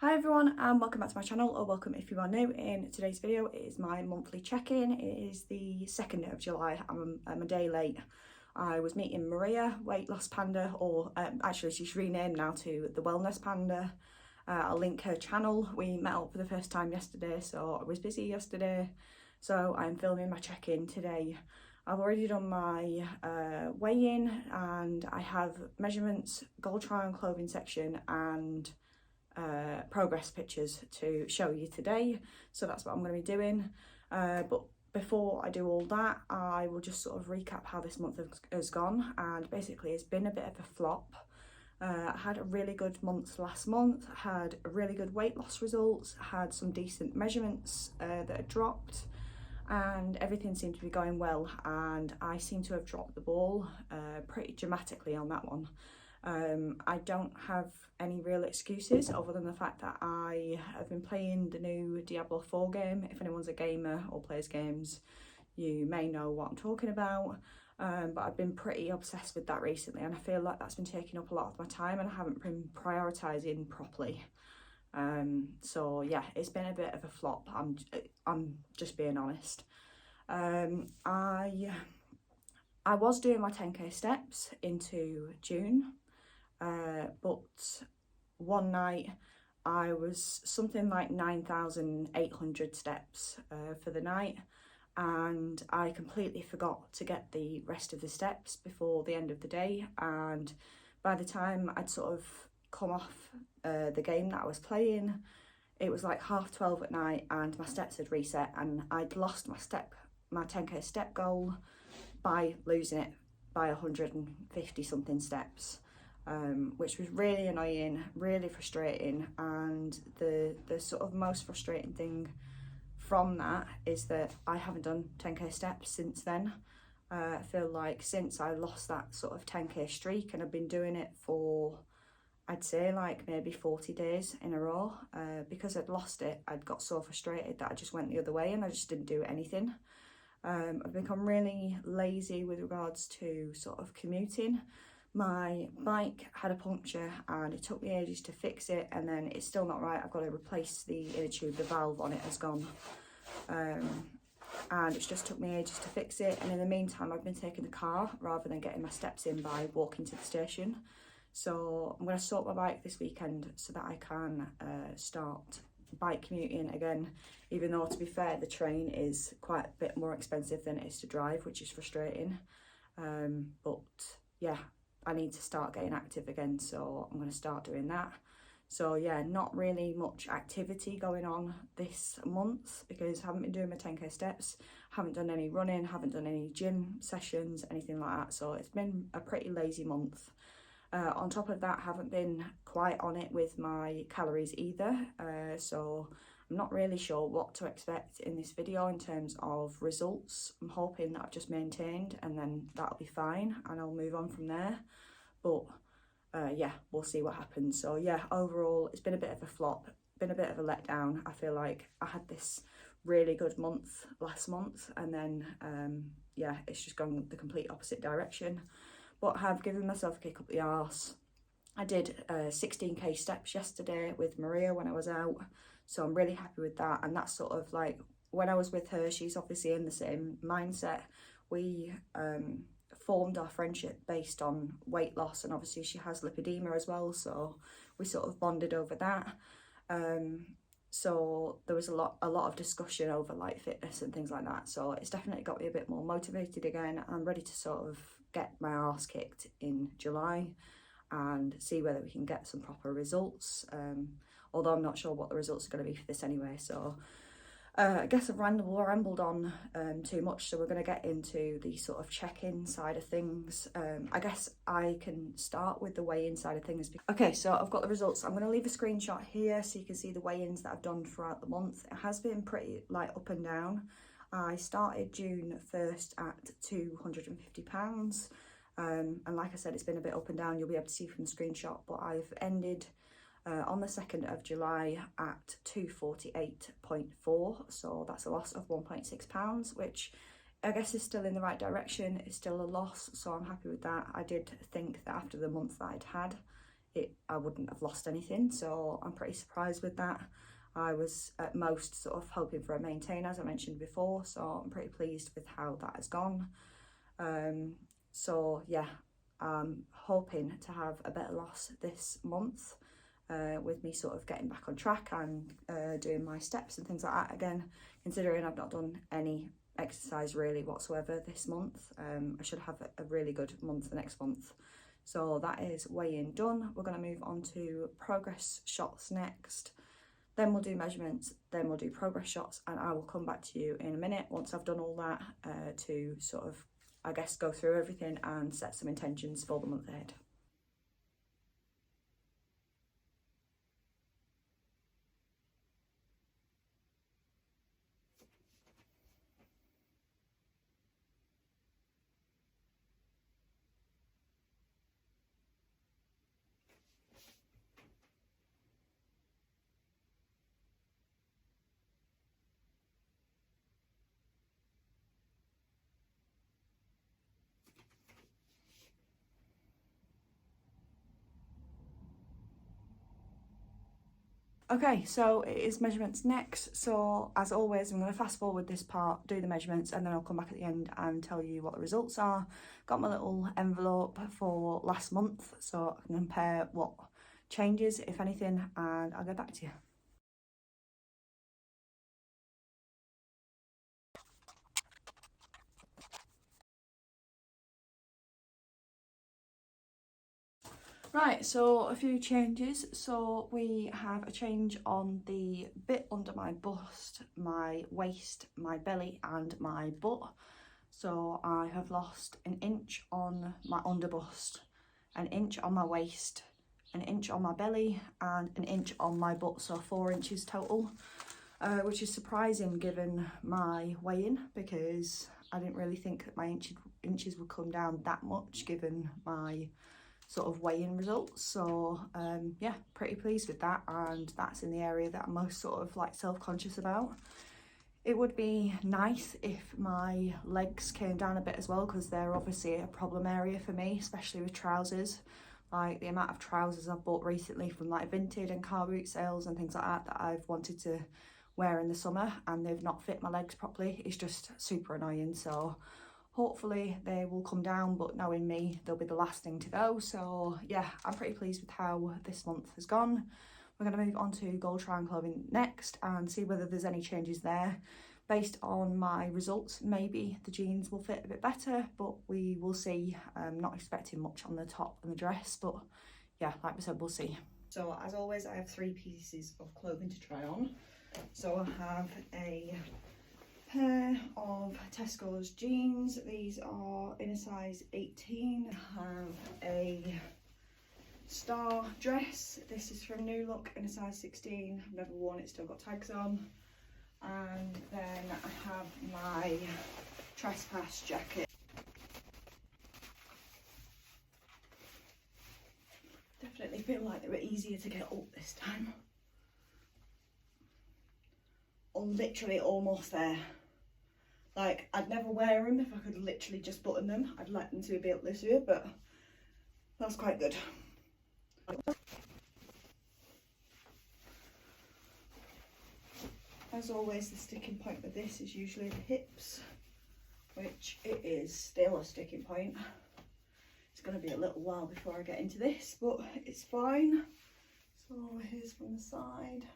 Hi everyone and welcome back to my channel, or welcome if you are new. In today's video it is my monthly check-in. It is the 2nd of July. I'm a day late. I was meeting Maria, weight loss panda, or actually she's renamed now to the wellness panda. I'll link her channel. We met up for the first time yesterday, so I was busy yesterday, so I'm filming my check-in today. I've already done my weigh-in and I have measurements, goal try on clothing section and progress pictures to show you today, so that's what I'm going to be doing. But before I do all that, I will just sort of recap how this month has gone, and basically it's been a bit of a flop. I had a really good month last month, had really good weight loss results, had some decent measurements that had dropped, and everything seemed to be going well, and I seem to have dropped the ball pretty dramatically on that one. I don't have any real excuses other than the fact that I have been playing the new Diablo 4 game. If anyone's a gamer or plays games, you may know what I'm talking about. But I've been pretty obsessed with that recently, and I feel like that's been taking up a lot of my time and I haven't been prioritising properly. So yeah, it's been a bit of a flop. I'm just being honest. I was doing my 10k steps into June. But one night I was something like 9,800 steps for the night, and I completely forgot to get the rest of the steps before the end of the day, and by the time I'd sort of come off the game that I was playing, it was like 12:30 at night and my steps had reset, and I'd lost my 10k step goal by losing it by 150 something steps. Which was really annoying, really frustrating, and the sort of most frustrating thing from that is that I haven't done 10k steps since then. I feel like since I lost that sort of 10k streak, and I've been doing it for, I'd say like maybe 40 days in a row, because I'd lost it, I'd got so frustrated that I just went the other way and I just didn't do anything. I've become really lazy with regards to sort of commuting. My bike had a puncture and it took me ages to fix it, and then it's still not right. I've got to replace the inner tube, the valve on it has gone. And it's just took me ages to fix it, and in the meantime I've been taking the car rather than getting my steps in by walking to the station. So I'm going to sort my bike this weekend so that I can start bike commuting again, even though, to be fair, the train is quite a bit more expensive than it is to drive, which is frustrating. But yeah, I need to start getting active again, so I'm going to start doing that. So yeah, not really much activity going on this month because I haven't been doing my 10k steps, haven't done any running, haven't done any gym sessions, anything like that. So it's been a pretty lazy month. On top of that, I haven't been quite on it with my calories either, so I'm not really sure what to expect in this video in terms of results. I'm hoping that I've just maintained and then that'll be fine and I'll move on from there. But yeah, we'll see what happens. So yeah, overall it's been a bit of a flop, been a bit of a letdown. I feel like I had this really good month last month, and then yeah, it's just gone the complete opposite direction. But I have given myself a kick up the arse. I did 16k steps yesterday with Maria when I was out, so I'm really happy with that. And that's sort of like, when I was with her, she's obviously in the same mindset. We formed our friendship based on weight loss, and obviously she has lipedema as well, so we sort of bonded over that. So there was a lot of discussion over like fitness and things like that, so it's definitely got me a bit more motivated again. I'm ready to sort of get my arse kicked in July and see whether we can get some proper results, although I'm not sure what the results are going to be for this anyway. So I guess I've rambled on too much, so we're going to get into the sort of check-in side of things. I guess I can start with the weigh-in side of things. Okay, so I've got the results. I'm going to leave a screenshot here so you can see the weigh-ins that I've done throughout the month. It has been pretty like up and down. I started June 1st at 250 pounds, and like I said, it's been a bit up and down. You'll be able to see from the screenshot, but I've ended on the 2nd of July at 248.4, so that's a loss of 1.6 pounds, which I guess is still in the right direction. It's still a loss, so I'm happy with that. I did think that after the month that I'd had, I wouldn't have lost anything, so I'm pretty surprised with that. I was at most sort of hoping for a maintain, as I mentioned before, so I'm pretty pleased with how that has gone. So yeah, I'm hoping to have a better loss this month, with me sort of getting back on track and doing my steps and things like that again, considering I've not done any exercise really whatsoever this month. I should have a really good month the next month. So that is weigh-in done. We're going to move on to progress shots next. Then we'll do measurements, then we'll do progress shots, and I will come back to you in a minute once I've done all that, to sort of, I guess, go through everything and set some intentions for the month ahead. Okay, so it is measurements next. So as always, I'm going to fast forward this part, do the measurements, and then I'll come back at the end and tell you what the results are. Got my little envelope for last month, so I can compare what changes, if anything, and I'll get back to you. Right, so a few changes. So we have a change on the bit under my bust, my waist, my belly and my butt. So I have lost an inch on my underbust, an inch on my waist, an inch on my belly and an inch on my butt, so 4 inches total, which is surprising given my weigh-in, because I didn't really think that my inches would come down that much given my sort of weigh-in results. So yeah, pretty pleased with that, and that's in the area that I'm most sort of like self-conscious about. It would be nice if my legs came down a bit as well, because they're obviously a problem area for me, especially with trousers. Like the amount of trousers I've bought recently from like Vinted and car boot sales and things like that that I've wanted to wear in the summer and they've not fit my legs properly. It's just super annoying. So hopefully they will come down, but knowing me, they'll be the last thing to go. So yeah, I'm pretty pleased with how this month has gone. We're going to move on to Gold Triangle Clothing next and see whether there's any changes there. Based on my results, maybe the jeans will fit a bit better, but we will see. I'm not expecting much on the top and the dress, but yeah, like we said, we'll see. So as always, I have 3 pieces of clothing to try on. So I have a pair of Tesco's jeans. These are in a size 18. I have a star dress. This is from New Look in a size 16. I've never worn it, still got tags on. And then I have my trespass jacket. Definitely feel like they were easier to get up this time. Literally almost there. Like, I'd never wear them if I could literally just button them. I'd like them to be a bit looser, but that's quite good. As always, the sticking point with this is usually the hips, which it is still a sticking point. It's going to be a little while before I get into this, but it's fine. So here's from the side.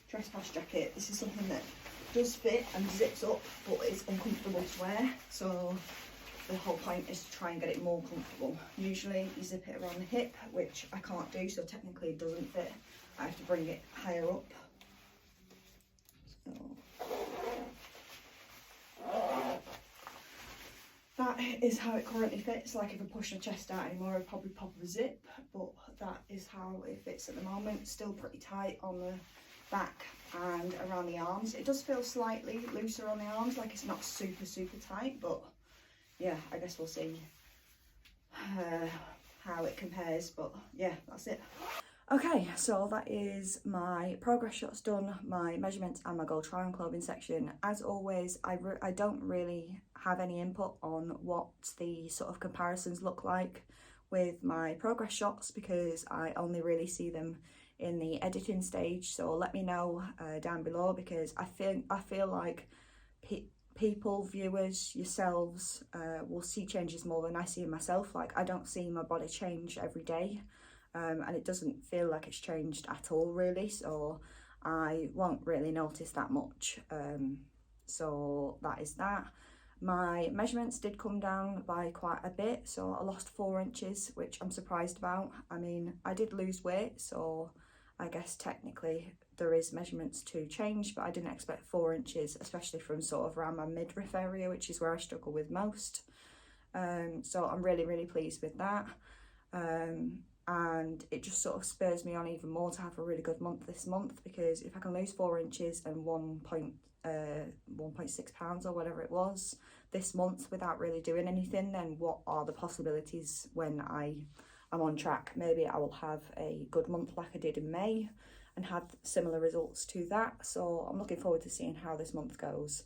Trespass jacket. This is something that does fit and zips up, but it's uncomfortable to wear. So the whole point is to try and get it more comfortable. Usually you zip it around the hip, which I can't do, so technically it doesn't fit. I have to bring it higher up. So that is how it currently fits. Like if I push my chest out anymore, I'd probably pop a zip, but that is how it fits at the moment. Still pretty tight on the back and around the arms. It does feel slightly looser on the arms, like it's not super tight, but yeah, I guess we'll see how it compares, but yeah, that's it. Okay, so that is my progress shots done, my measurements and my Gold Triangle clothing section. As always, I don't really have any input on what the sort of comparisons look like with my progress shots because I only really see them in the editing stage. So let me know down below, because I feel like people, viewers, yourselves will see changes more than I see in myself. Like, I don't see my body change every day, and it doesn't feel like it's changed at all really, so I won't really notice that much. So that is that. My measurements did come down by quite a bit, so I lost 4 inches, which I'm surprised about. I mean, I did lose weight, so I guess technically there is measurements to change, but I didn't expect 4 inches, especially from sort of around my midriff area, which is where I struggle with most. So I'm really, really pleased with that. And it just sort of spurs me on even more to have a really good month this month, because if I can lose 4 inches and 1.6 pounds or whatever it was this month without really doing anything, then what are the possibilities when I'm on track? Maybe I will have a good month like I did in May and had similar results to that. So I'm looking forward to seeing how this month goes.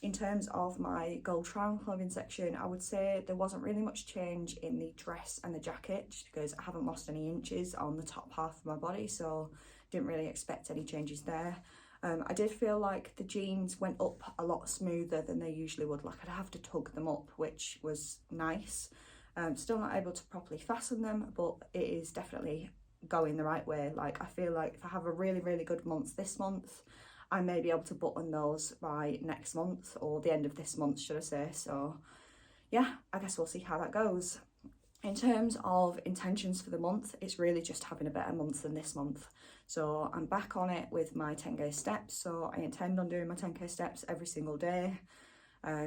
In terms of my gold trial clothing section, I would say there wasn't really much change in the dress and the jacket, just because I haven't lost any inches on the top half of my body, so didn't really expect any changes there. I did feel like the jeans went up a lot smoother than they usually would. Like, I'd have to tug them up, which was nice. Still not able to properly fasten them, but it is definitely going the right way. Like, I feel like if I have a really, really good month this month, I may be able to button those by next month, or the end of this month, should I say. So yeah, I guess we'll see how that goes. In terms of intentions for the month, it's really just having a better month than this month. So I'm back on it with my 10k steps. So I intend on doing my 10k steps every single day.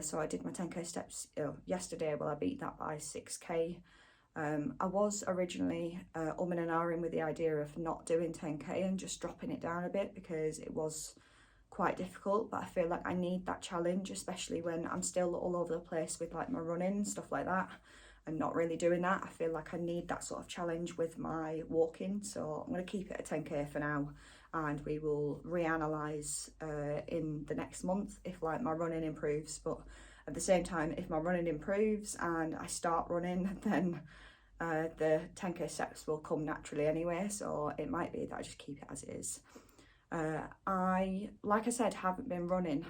So I did my 10k steps yesterday. Well, I beat that by 6k. I was originally and ahhing with the idea of not doing 10k and just dropping it down a bit, because it was quite difficult, but I feel like I need that challenge, especially when I'm still all over the place with like my running and stuff like that, and not really doing that. I feel like I need that sort of challenge with my walking, so I'm going to keep it at 10k for now, and we will reanalyze in the next month if like my running improves. But at the same time, if my running improves and I start running, then the 10k steps will come naturally anyway, so it might be that I just keep it as it is. Like I said, haven't been running.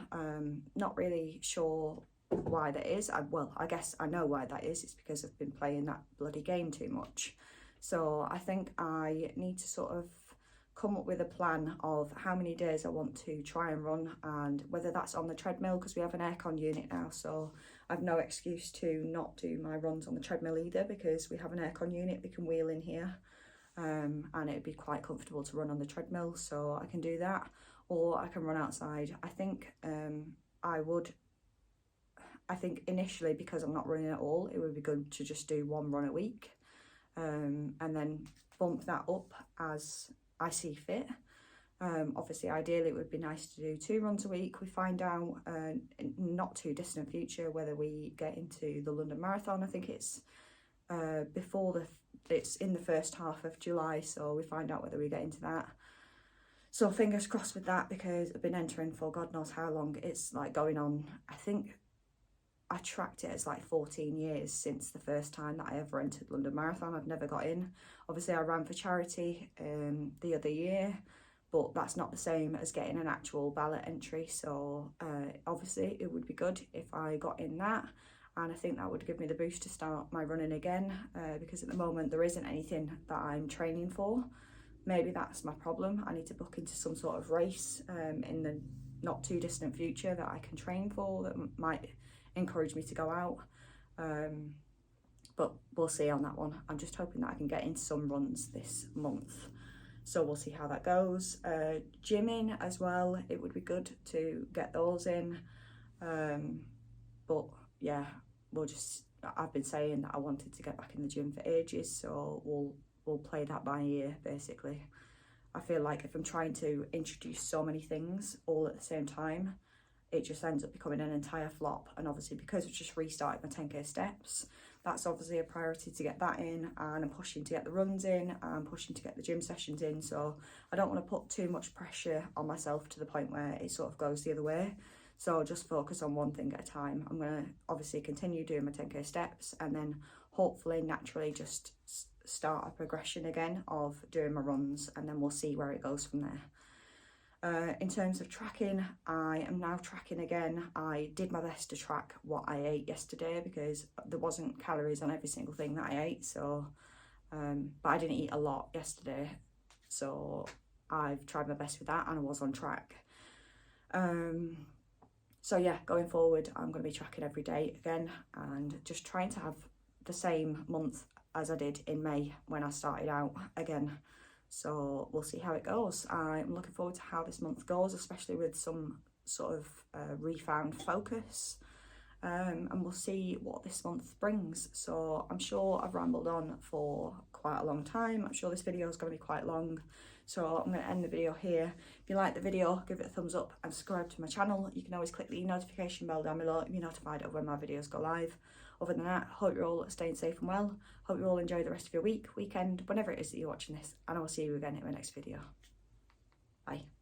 Not really sure why that is. I guess I know why that is. It's because I've been playing that bloody game too much. So I think I need to sort of come up with a plan of how many days I want to try and run, and whether that's on the treadmill, because we have an aircon unit now, so I've no excuse to not do my runs on the treadmill either, because we have an aircon unit we can wheel in here. And it'd be quite comfortable to run on the treadmill, so I can do that, or I can run outside. I think initially, because I'm not running at all, it would be good to just do 1 run a week, and then bump that up as I see fit. Obviously, ideally it would be nice to do 2 runs a week. We find out in not too distant future whether we get into the London Marathon. I think it's it's in the first half of July, so we find out whether we get into that. So fingers crossed with that, because I've been entering for God knows how long. It's like going on, I think I tracked it as like 14 years since the first time that I ever entered London Marathon. I've never got in. Obviously I ran for charity the other year, but that's not the same as getting an actual ballot entry. So obviously it would be good if I got in that. And I think that would give me the boost to start my running again, because at the moment there isn't anything that I'm training for. Maybe that's my problem. I need to book into some sort of race in the not too distant future that I can train for, that might encourage me to go out. But we'll see on that one. I'm just hoping that I can get into some runs this month. So we'll see how that goes. Gymming as well, it would be good to get those in. But yeah, I've been saying that I wanted to get back in the gym for ages, so we'll play that by ear, basically. I feel like if I'm trying to introduce so many things all at the same time, it just ends up becoming an entire flop. And obviously, because I've just restarted my 10k steps, that's obviously a priority to get that in, and I'm pushing to get the runs in, and pushing to get the gym sessions in. So I don't want to put too much pressure on myself to the point where it sort of goes the other way. So just focus on one thing at a time. I'm going to obviously continue doing my 10k steps, and then hopefully naturally just start a progression again of doing my runs, and then we'll see where it goes from there. In terms of tracking, I am now tracking again. I did my best to track what I ate yesterday because there wasn't calories on every single thing that I ate, so but I didn't eat a lot yesterday, so I've tried my best with that and I was on track. So yeah, going forward I'm going to be tracking every day again and just trying to have the same month as I did in May when I started out again. So we'll see how it goes. I'm looking forward to how this month goes, especially with some sort of refound focus. And we'll see what this month brings. So I'm sure I've rambled on for quite a long time. I'm sure this video is going to be quite long. So I'm going to end the video here. If you like the video, give it a thumbs up and subscribe to my channel. You can always click the notification bell down below to be notified of when my videos go live. Other than that, hope you're all staying safe and well. Hope you all enjoy the rest of your week, weekend, whenever it is that you're watching this. And I will see you again in my next video. Bye.